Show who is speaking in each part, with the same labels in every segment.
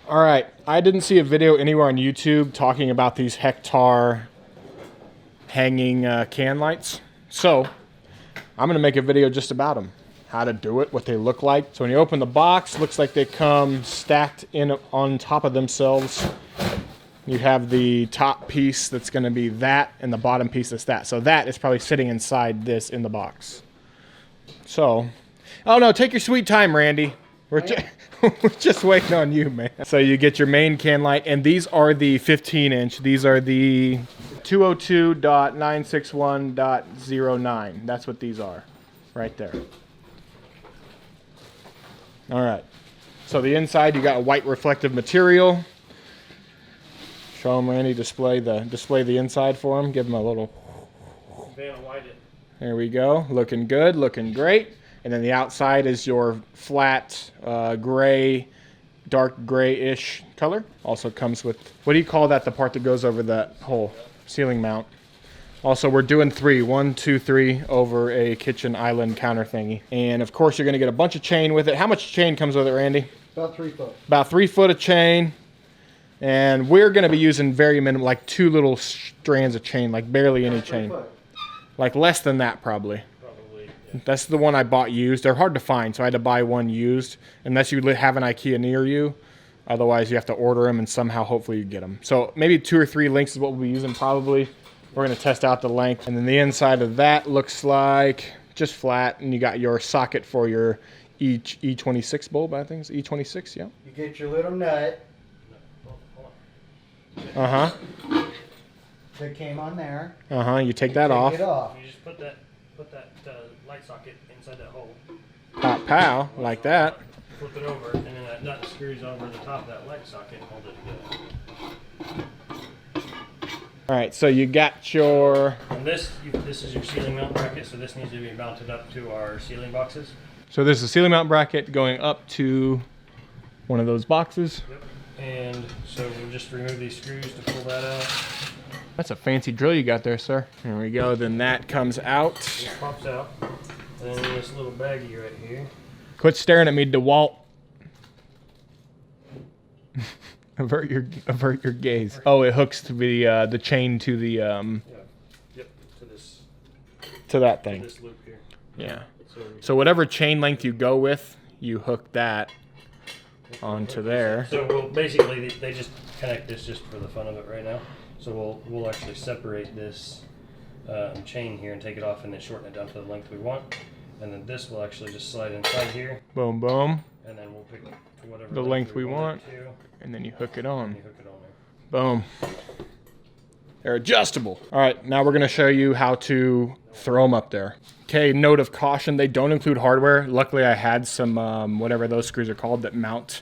Speaker 1: All right, I didn't see a video anywhere on YouTube talking about these Hektar hanging can lights. So I'm gonna make a video just about them. How to do it, what they look like. So when you open the box, looks like they come stacked in on top of themselves. You have the top piece that's gonna be that, and the bottom piece is that. So that is probably sitting inside this in the box. So, oh no, take your sweet time, Randy. We're just waiting on you, man. So you get your main can light, and these are the 15-inch. These are the 202.961.09. That's what these are, right there. All right. So the inside, you got a white reflective material. Show them, Randy. Display the inside for them. Give them a little. There we go. Looking good. Looking great. And then the outside is your flat gray, dark grayish color. Also comes with, what do you call that? The part that goes over that whole ceiling mount. Also, we're doing 3, 1, 2, 3 over a kitchen island counter thingy. And of course, you're gonna get a bunch of chain with it. How much chain comes with it, Randy?
Speaker 2: About 3 foot.
Speaker 1: About 3 foot of chain. And we're gonna be using very minimal, like 2 little strands of chain, like barely any chain. Like less than that, probably. That's the one I bought used. They're hard to find, so I had to buy one used. Unless you have an IKEA near you. Otherwise, you have to order them, and somehow, hopefully, you get them. So maybe 2 or 3 links is what we'll be using, probably. We're going to test out the length. And then the inside of that looks like just flat. And you got your socket for your E26 bulb, I think. It's E26, yeah.
Speaker 2: You get your little nut.
Speaker 1: Uh-huh.
Speaker 2: That came on there.
Speaker 1: Uh-huh. You take that off.
Speaker 2: It off.
Speaker 3: You just put that light socket inside that hole.
Speaker 1: Pow, pow, like that.
Speaker 3: Flip it over, and then that nut screws over the top of that light socket and hold it together.
Speaker 1: All right, so you got your...
Speaker 3: And this is your ceiling mount bracket, so this needs to be mounted up to our ceiling boxes.
Speaker 1: So this is a ceiling mount bracket going up to one of those boxes.
Speaker 3: Yep. And so we'll just remove these screws to pull that out.
Speaker 1: That's a fancy drill you got there, sir. There we go. Then that comes out.
Speaker 3: This pops out. And then this little baggie right here.
Speaker 1: Quit staring at me, DeWalt. avert your gaze. Oh, it hooks to the chain to the
Speaker 3: Yep.
Speaker 1: to that thing.
Speaker 3: To this loop here.
Speaker 1: Yeah. So whatever chain length you go with, you hook that onto there.
Speaker 3: So we'll basically they just connect this just for the fun of it right now. So we'll actually separate this chain here and take it off and then shorten it down to the length we want. And then this will actually just slide inside here.
Speaker 1: Boom, boom.
Speaker 3: And then we'll pick whatever
Speaker 1: The length we want. And then you hook it on. Boom. They're adjustable. All right, now we're gonna show you how to throw them up there. Okay, note of caution, they don't include hardware. Luckily I had some, whatever those screws are called, that mount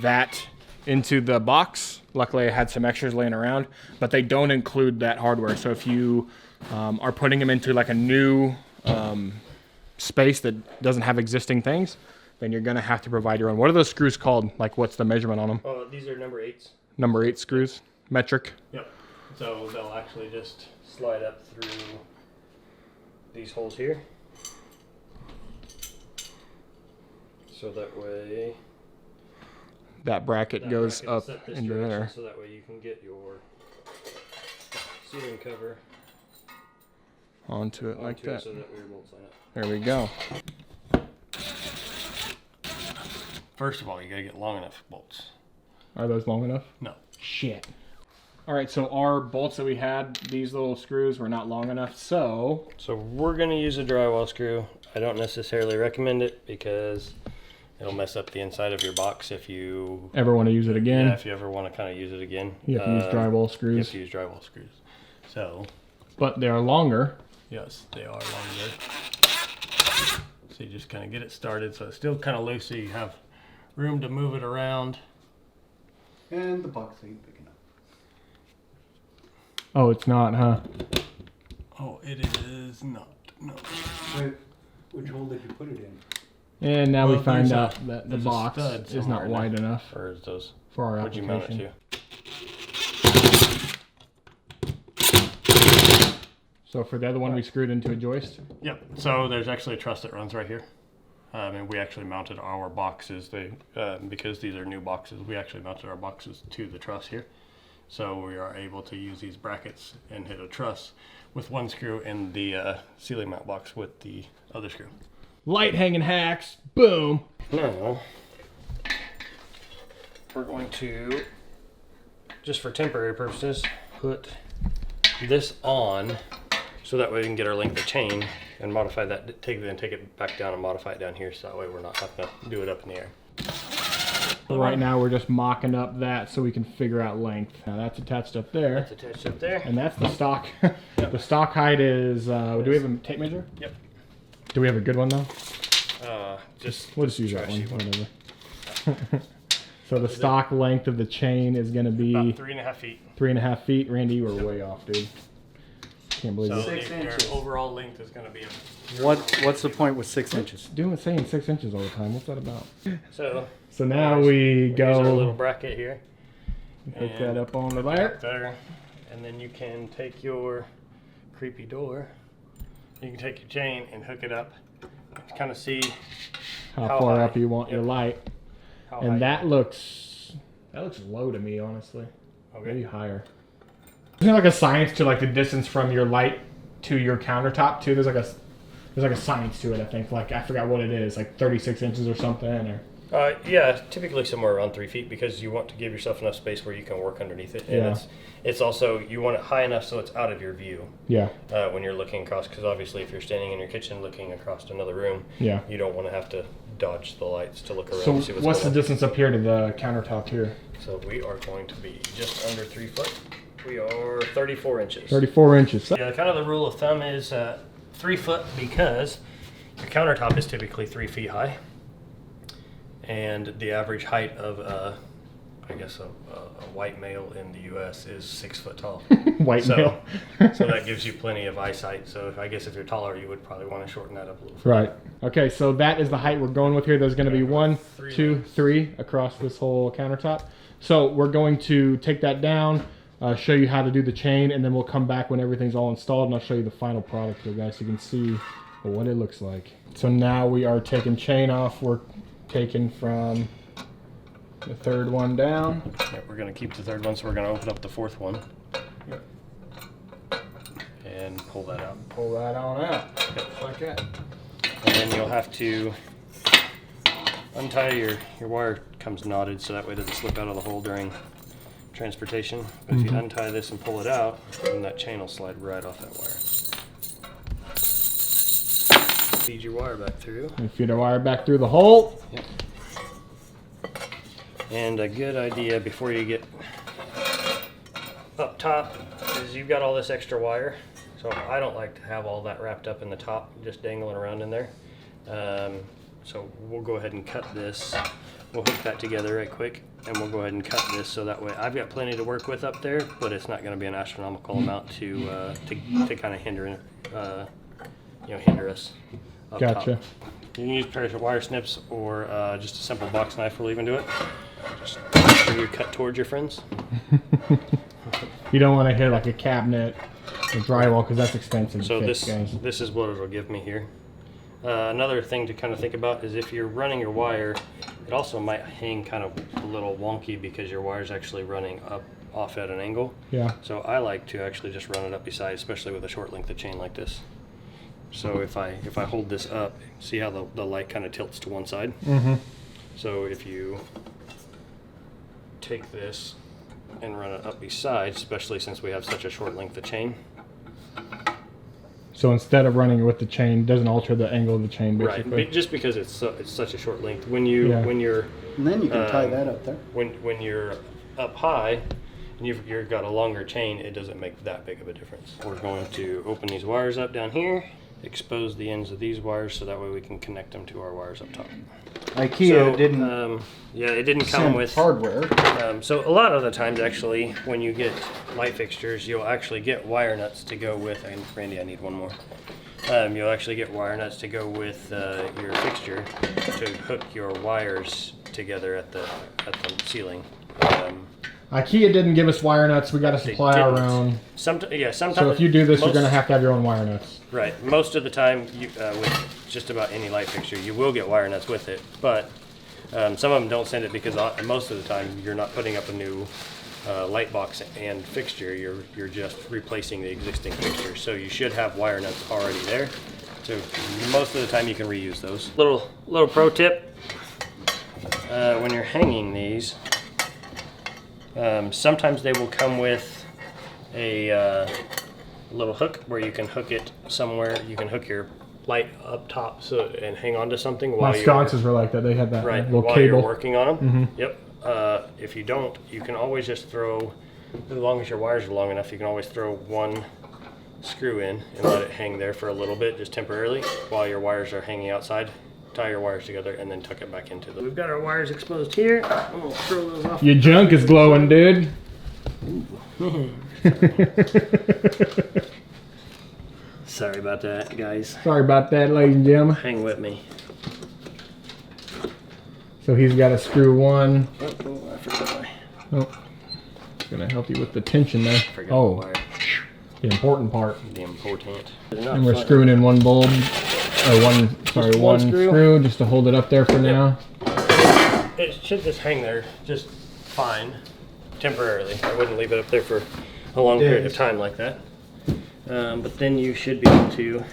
Speaker 1: that into the box. Luckily I had some extras laying around, but they don't include that hardware. So if you are putting them into like a new space that doesn't have existing things, then you're gonna have to provide your own. What are those screws called? Like what's the measurement on them?
Speaker 3: Oh, these are number 8s.
Speaker 1: Number 8 screws, metric.
Speaker 3: Yep. So they'll actually just slide up through these holes here. So that way
Speaker 1: that bracket goes up into there.
Speaker 3: So that way you can get your ceiling cover
Speaker 1: onto it like that.
Speaker 3: So that way your bolts line up.
Speaker 1: There we go.
Speaker 3: First of all, you gotta get long enough bolts.
Speaker 1: Are those long enough?
Speaker 3: No.
Speaker 1: Shit. All right, so our bolts that we had, these little screws were not long enough, so
Speaker 3: we're gonna use a drywall screw. I don't necessarily recommend it because it'll mess up the inside of your box if you
Speaker 1: ever want to use it again.
Speaker 3: Yeah, if you ever want to kind of use it again.
Speaker 1: You have to use drywall screws.
Speaker 3: You have to use drywall screws. So.
Speaker 1: But they are longer.
Speaker 3: Yes, they are longer. So you just kind of get it started so it's still kind of loose so you have room to move it around.
Speaker 2: And the box ain't big enough.
Speaker 1: Oh, it's not, huh?
Speaker 3: Oh, it is not. No.
Speaker 2: Wait, which hole did you put it in?
Speaker 1: And now we find out that the box is not wide enough
Speaker 3: for those.
Speaker 1: For our
Speaker 3: What'd you mount it
Speaker 1: to? So for the other one, we screwed into a joist?
Speaker 3: Yep. So there's actually a truss that runs right here. And we actually mounted our boxes. Because these are new boxes, we actually mounted our boxes to the truss here. So we are able to use these brackets and hit a truss with one screw and the ceiling mount box with the other screw.
Speaker 1: Light hanging hacks, boom.
Speaker 3: Now, we're going to, just for temporary purposes, put this on so that way we can get our length of chain and modify that, take it back down and modify it down here so that way we're not having to do it up in the air.
Speaker 1: Right now we're just mocking up that so we can figure out length. Now that's attached up there.
Speaker 3: That's attached up there.
Speaker 1: And that's the stock. The stock height is, do we have a tape measure?
Speaker 3: Yep.
Speaker 1: Do we have a good one though? We'll just use that one, whatever. So the stock length of the chain is going to be
Speaker 3: about 3.5 feet.
Speaker 1: 3.5 feet. Randy, you were way off, dude. Can't believe
Speaker 3: So
Speaker 1: it.
Speaker 2: 6 inches.
Speaker 3: Your overall length is going to be
Speaker 2: What's the point with 6 inches?
Speaker 1: Saying 6 inches all the time. What's that about?
Speaker 3: So
Speaker 1: now we
Speaker 3: use our little
Speaker 1: go
Speaker 3: bracket here.
Speaker 1: hook that up on the
Speaker 3: There. And then you can take your creepy door. You can take your chain and hook it up. Kind of see
Speaker 1: how
Speaker 3: how
Speaker 1: far
Speaker 3: high.
Speaker 1: up you want your
Speaker 3: Yep.
Speaker 1: light.
Speaker 3: how
Speaker 1: And
Speaker 3: high.
Speaker 1: that looks low to me, honestly.
Speaker 3: Okay.
Speaker 1: Maybe higher. Isn't there like a science to like the distance from your light to your countertop too? There's like a science to it, I think. Like I forgot what it is, like 36 inches or something, or
Speaker 3: Yeah, typically somewhere around 3 feet because you want to give yourself enough space where you can work underneath it. And
Speaker 1: Yeah.
Speaker 3: it's also, you want it high enough so it's out of your view
Speaker 1: yeah,
Speaker 3: when you're looking across. Because obviously, if you're standing in your kitchen looking across another room,
Speaker 1: yeah.
Speaker 3: you don't want to have to dodge the lights to look around
Speaker 1: So
Speaker 3: and see
Speaker 1: what's
Speaker 3: what's
Speaker 1: the
Speaker 3: going on.
Speaker 1: distance up here to the countertop here?
Speaker 3: So we are going to be just under 3 foot. We are 34 inches.
Speaker 1: 34 inches.
Speaker 3: Yeah, kind of the rule of thumb is 3 foot because your countertop is typically 3 feet high. And the average height of, I guess, a white male in the U.S. is 6 foot tall.
Speaker 1: White male.
Speaker 3: So that gives you plenty of eyesight. So I guess if you're taller, you would probably want to shorten that up a little.
Speaker 1: Right. Okay, so that is the height we're going with here. There's going to be 1, 2, 3 across this whole countertop. So we're going to take that down, show you how to do the chain, and then we'll come back when everything's all installed, and I'll show you the final product here, guys, so you can see what it looks like. So now we are taking chain off. We're taking from the third one down.
Speaker 3: Yeah, we're going to keep the third one, so we're going to open up the fourth one.
Speaker 1: Yep.
Speaker 3: And pull that out.
Speaker 1: Pull that on out, just like that.
Speaker 3: And then you'll have to untie your wire comes knotted so that way it doesn't slip out of the hole during transportation. But if you untie this and pull it out, then that chain will slide right off that wire. Feed your wire back through.
Speaker 1: And feed our wire back through the hole.
Speaker 3: Yep. And a good idea before you get up top is you've got all this extra wire. So I don't like to have all that wrapped up in the top, just dangling around in there. So we'll go ahead and cut this. We'll hook that together right quick, and we'll go ahead and cut this so that way I've got plenty to work with up there, but it's not going to be an astronomical amount to kind of hinder us. Up
Speaker 1: Gotcha.
Speaker 3: top. You can use a pair of wire snips or just a simple box knife will even do it. Just make sure you cut towards your friends.
Speaker 1: You don't want to hit like a cabinet or drywall because that's expensive
Speaker 3: So
Speaker 1: to fix, guys.
Speaker 3: this is what it'll give me here. Another thing to kind of think about is if you're running your wire, it also might hang kind of a little wonky because your wire's actually running off at an angle.
Speaker 1: Yeah.
Speaker 3: So I like to actually just run it up beside, especially with a short length of chain like this. So if I hold this up, see how the light kind of tilts to one side?
Speaker 1: Mm-hmm.
Speaker 3: So if you take this and run it up beside, especially since we have such a short length of chain.
Speaker 1: So instead of running it with the chain, doesn't alter the angle of the chain, basically.
Speaker 3: Right, just because it's such a short length. When you're
Speaker 2: And then you can tie that up there.
Speaker 3: when you're up high and you've got a longer chain, it doesn't make that big of a difference. We're going to open these wires up down here, expose the ends of these wires so that way we can connect them to our wires up top.
Speaker 2: IKEA didn't
Speaker 3: it didn't come
Speaker 2: send
Speaker 3: with
Speaker 2: hardware.
Speaker 3: so a lot of the times actually when you get light fixtures you'll actually get wire nuts to go with, and Randy I need one more. You'll actually get wire nuts to go with your fixture to hook your wires together at the ceiling.
Speaker 1: IKEA didn't give us wire nuts. We got to supply our own.
Speaker 3: Sometimes.
Speaker 1: So if you do this, you're going to have your own wire nuts.
Speaker 3: Right. Most of the time, with just about any light fixture, you will get wire nuts with it. But some of them don't send it because most of the time you're not putting up a new light box and fixture. You're just replacing the existing fixture. So you should have wire nuts already there. So most of the time you can reuse those. Little pro tip: when you're hanging these. Sometimes they will come with a little hook where you can hook it somewhere. You can hook your light up top and hang on to something while
Speaker 1: my sconces were like that. They had that little
Speaker 3: while
Speaker 1: cable.
Speaker 3: you're working on them. Yep. If you don't, you can always just throw, as long as your wires are long enough, you can always throw one screw in and let it hang there for a little bit, just temporarily, while your wires are hanging outside. Tie your wires together and then tuck it back into them. We've got our wires exposed here. I'm gonna throw those off.
Speaker 1: Your junk is glowing, dude.
Speaker 3: Sorry about that, guys.
Speaker 1: Sorry about that, ladies and gentlemen.
Speaker 3: Hang with me.
Speaker 1: So he's got to screw one.
Speaker 3: Oh, I forgot my.
Speaker 1: Oh, it's gonna help you with the tension there.
Speaker 3: Forgot
Speaker 1: Oh,
Speaker 3: my wire.
Speaker 1: the important part.
Speaker 3: The important.
Speaker 1: And we're screwing in one bulb, or one screw just to hold it up there for now.
Speaker 3: It should just hang there, just fine, temporarily. I wouldn't leave it up there for a long period of time like that. But then you should be able to,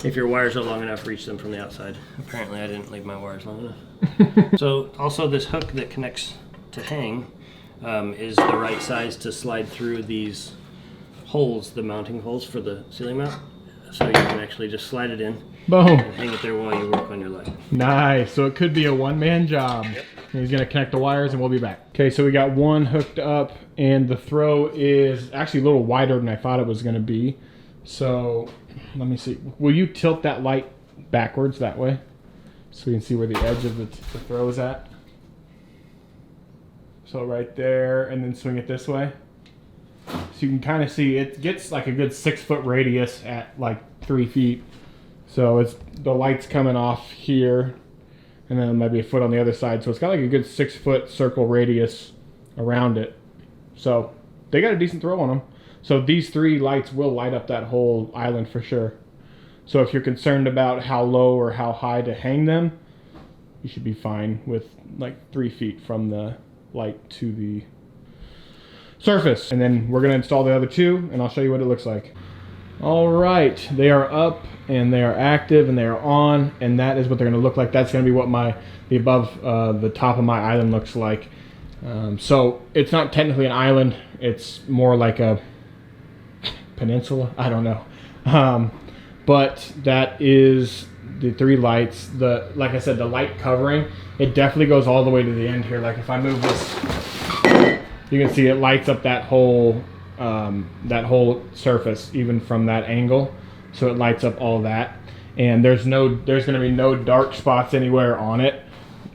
Speaker 3: if your wires are long enough, reach them from the outside. Apparently I didn't leave my wires long enough. So also this hook that connects to hang is the right size to slide through these holes, the mounting holes for the ceiling mount. So you can actually just slide it in.
Speaker 1: Boom.
Speaker 3: And hang it there while you work on your light.
Speaker 1: Nice. So it could be a one-man job.
Speaker 3: Yep.
Speaker 1: And he's gonna connect the wires and we'll be back. Okay, so we got one hooked up and the throw is actually a little wider than I thought it was gonna be. So let me see. Will you tilt that light backwards that way? So we can see where the edge of the throw is at. So right there, and then swing it this way. So you can kind of see it gets like a good 6-foot radius at like 3 feet. So it's the light's coming off here, and then maybe a foot on the other side. So it's got like a good 6-foot circle radius around it. So they got a decent throw on them. So these 3 lights will light up that whole island for sure. So if you're concerned about how low or how high to hang them, you should be fine with like 3 feet from the light to the surface. And then we're gonna install the other 2 and I'll show you what it looks like. All right, they are up and they are active and they are on, and that is what they're gonna look like. That's gonna be what the above the top of my island looks like. So it's not technically an island, it's more like a peninsula, I don't know. But that is the 3 lights. Like I said, the light covering, it definitely goes all the way to the end here. Like if I move this, you can see it lights up that whole surface, even from that angle. So it lights up all that, and there's going to be no dark spots anywhere on it.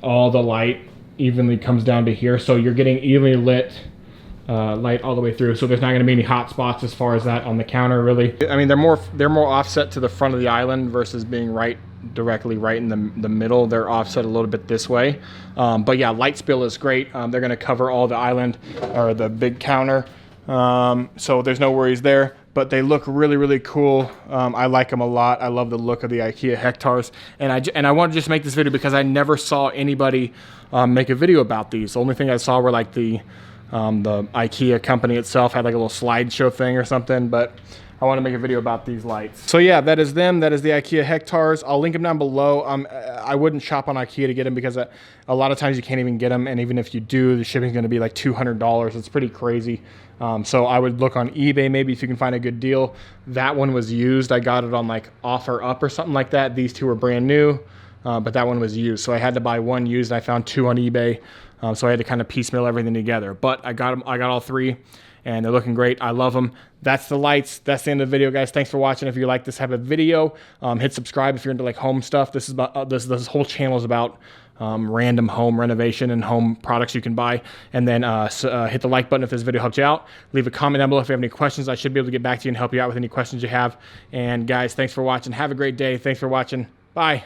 Speaker 1: All the light evenly comes down to here, so you're getting evenly lit light all the way through. So there's not going to be any hot spots as far as that on the counter, really. I mean, they're more offset to the front of the island versus being directly right in the middle. They're offset a little bit this way, but yeah, light spill is great. They're going to cover all the island or the big counter, so there's no worries there. But they look really, really cool. I like them a lot. I love the look of the IKEA Hektars, and I want to just make this video because I never saw anybody make a video about these. The only thing I saw were like the IKEA company itself had like a little slideshow thing or something, but I want to make a video about these lights. So yeah, that is them. That is the IKEA Hektars. I'll link them down below. I wouldn't shop on IKEA to get them because a lot of times you can't even get them, and even if you do, the shipping is going to be like $200. It's pretty crazy. So I would look on eBay maybe if you can find a good deal. That one was used. I got it on like Offer Up or something like that. These 2 were brand new, but that one was used. So I had to buy 1 used. I found 2 on eBay. So I had to kind of piecemeal everything together. But I got them. I got all 3. And they're looking great. I love them. That's the lights. That's the end of the video, guys. Thanks for watching. If you like this type of video, hit subscribe if you're into like home stuff. This is about this whole channel is about random home renovation and home products you can buy. And then hit the like button if this video helped you out. Leave a comment down below if you have any questions. I should be able to get back to you and help you out with any questions you have. And guys, thanks for watching. Have a great day. Thanks for watching. Bye.